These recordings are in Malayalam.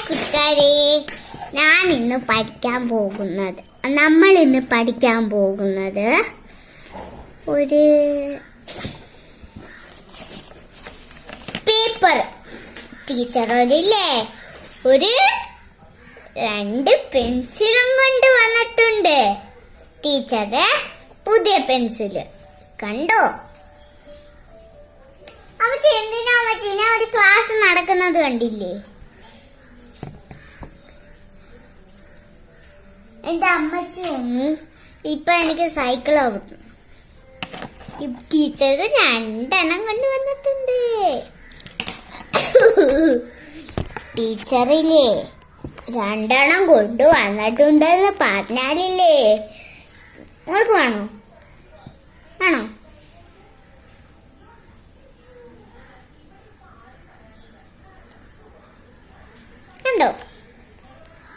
കൂട്ടുകാരെ, നമ്മൾ ഇന്ന് പഠിക്കാൻ പോകുന്നത് ഒരു പേപ്പർ. ടീച്ചർ ഒരു 2 പെൻസിലും കൊണ്ട് വന്നിട്ടുണ്ട്. ടീച്ചറ് പുതിയ പെൻസില് കണ്ടോ? അമ്മച്ചി എന്തിനാ അമ്മച്ചി ഞാൻ ഒരു ക്ലാസ് നടക്കുന്നത് കണ്ടില്ലേ? എന്റെ അമ്മച്ചി ഇപ്പൊ എനിക്ക് സൈക്കിൾ ഓടിക്കും. ടീച്ചർ 2 എണ്ണം കൊണ്ടുവന്നിട്ടുണ്ട്. ടീച്ചറില്ലേ 2 എണ്ണം കൊണ്ടുവന്നിട്ടുണ്ടെന്ന് പറഞ്ഞാലില്ലേ നിങ്ങൾക്ക് വേണോ? കണ്ടോ?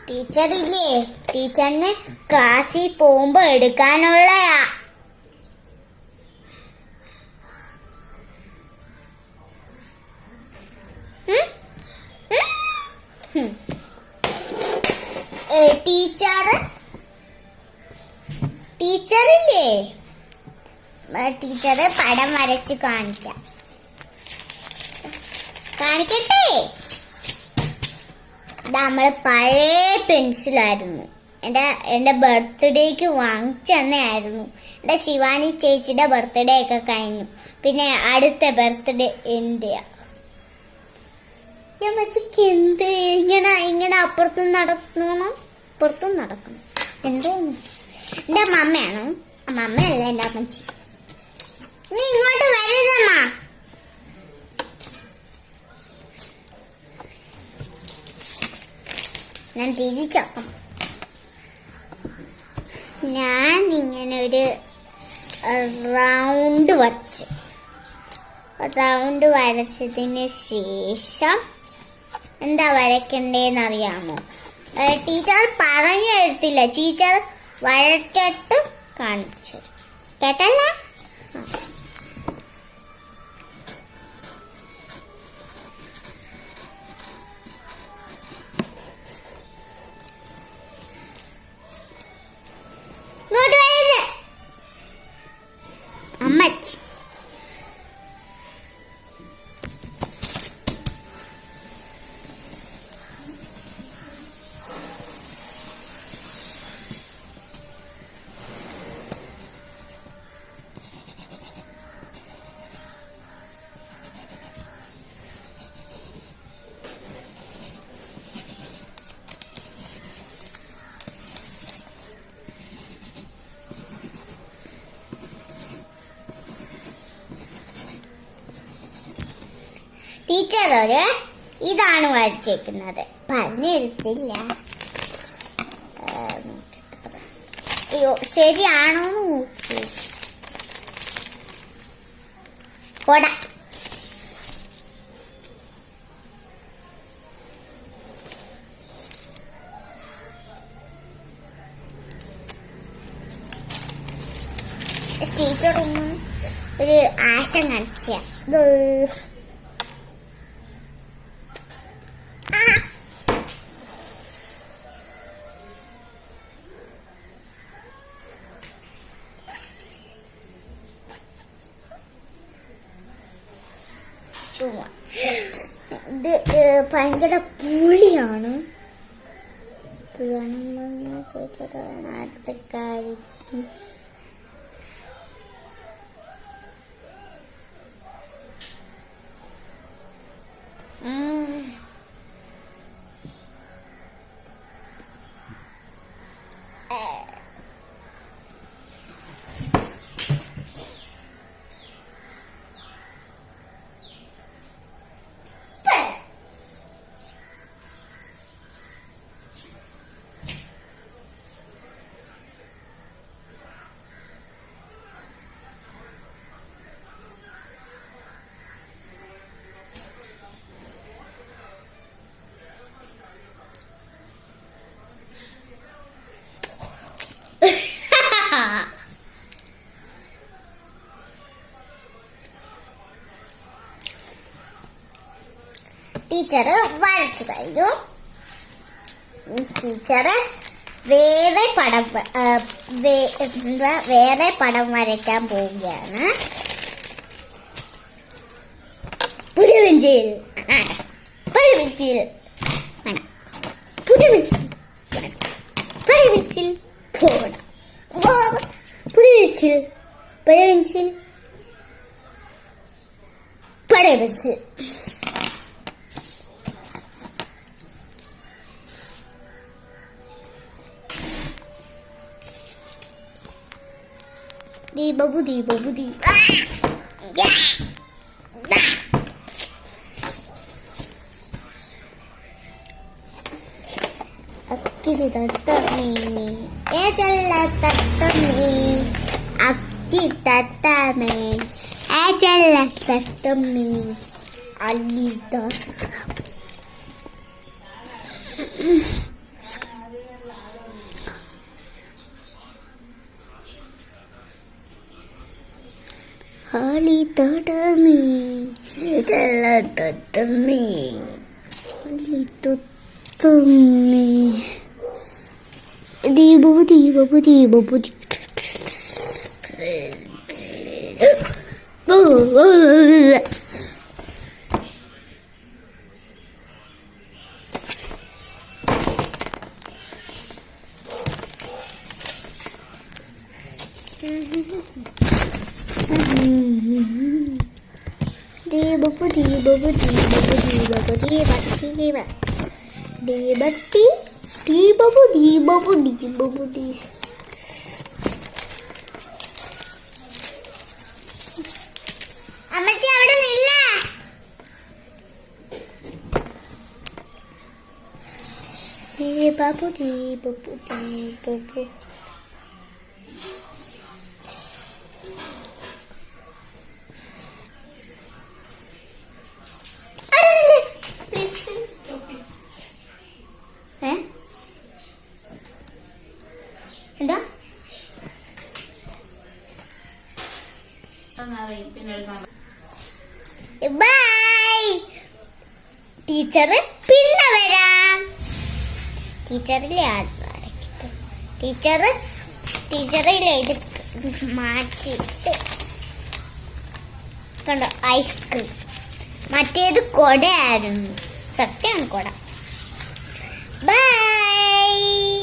ടീച്ചറില്ലേ ടീച്ചറിന് ക്ലാസ്സിൽ പോകുമ്പോ എടുക്കാനുള്ളയാ. ടീച്ചറില്ലേ ടീച്ചറ് പടം വരച്ച് കാണിക്കട്ടെ. നമ്മള് പഴയ പെൻസിലായിരുന്നു. എന്റെ ബർത്ത്ഡേക്ക് വാങ്ങിച്ചു തന്നെയായിരുന്നു. എന്റെ ശിവാനി ചേച്ചിയുടെ ബർത്ത്ഡേ ഒക്കെ കഴിഞ്ഞു. പിന്നെ അടുത്ത ബർത്ത്ഡേ എന്റെയാ. എന്ത് ഇങ്ങനെ അപ്പുറത്തും നടക്കണം എന്തോ. എന്റെ അമ്മയാണോ? അമ്മയല്ല, എന്റെ അമ്മച്ചി. നീ ഇങ്ങോട്ട് വരുന്നമ്മ. ഞാൻ തിരിച്ചപ്പം ഞാൻ ഇങ്ങനെ ഒരു റൗണ്ട് വരച്ചതിന് ശേഷം എന്താ വരയ്ക്കണ്ടേന്ന് അറിയാമോ? ടീച്ചർ പറഞ്ഞു തരത്തില്ല, ടീച്ചർ വരച്ചിട്ട് കാണിച്ചു. കേട്ടല്ലേ? അമ്മച്ചി ടീച്ചറോട് ഇതാണ് വരച്ചേക്കുന്നത്. പറഞ്ഞിരുത്തില്ല. അയ്യോ ശരിയാണോന്ന് നോക്കി. കൊട ടീച്ചറൊന്നും ഒരു ആശം കാണിച്ച. ഇത് ഭയങ്കര പുളിയാണ്. ചോദിച്ചതാണ് അടുത്ത കാര്യം. ടീച്ചർ വരച്ചു കഴിഞ്ഞു. ടീച്ചറ് വേറെ പടം വരയ്ക്കാൻ പോവുകയാണ്. പുതിയ പെൻസിൽ പഴയ പെൻസിൽ പുതിയ പെൻസിൽ പഴയ പെൻസിൽ പോകണം. പുതിയ പെൻസിൽ പഴയ പെൻസിൽ പഴയ pencil. Babu di. Akili tatami, ejala tatami, akili tatami, ejala tatami, alida. Ali tatami, ejala tatami, ali tatami. Di babu di. അമ്മച്ചി അവിടെ നില്ല. ബാബു. എന്താ ബൈ ടീച്ചർ, പിന്നെ വരാം. ടീച്ചറിലെ ഇത് മാറ്റിയിട്ട് കണ്ടോ ഐസ്ക്രീം. മറ്റേത് കൊടയായിരുന്നു, സത്യമാണ് കൊട. ബൈ.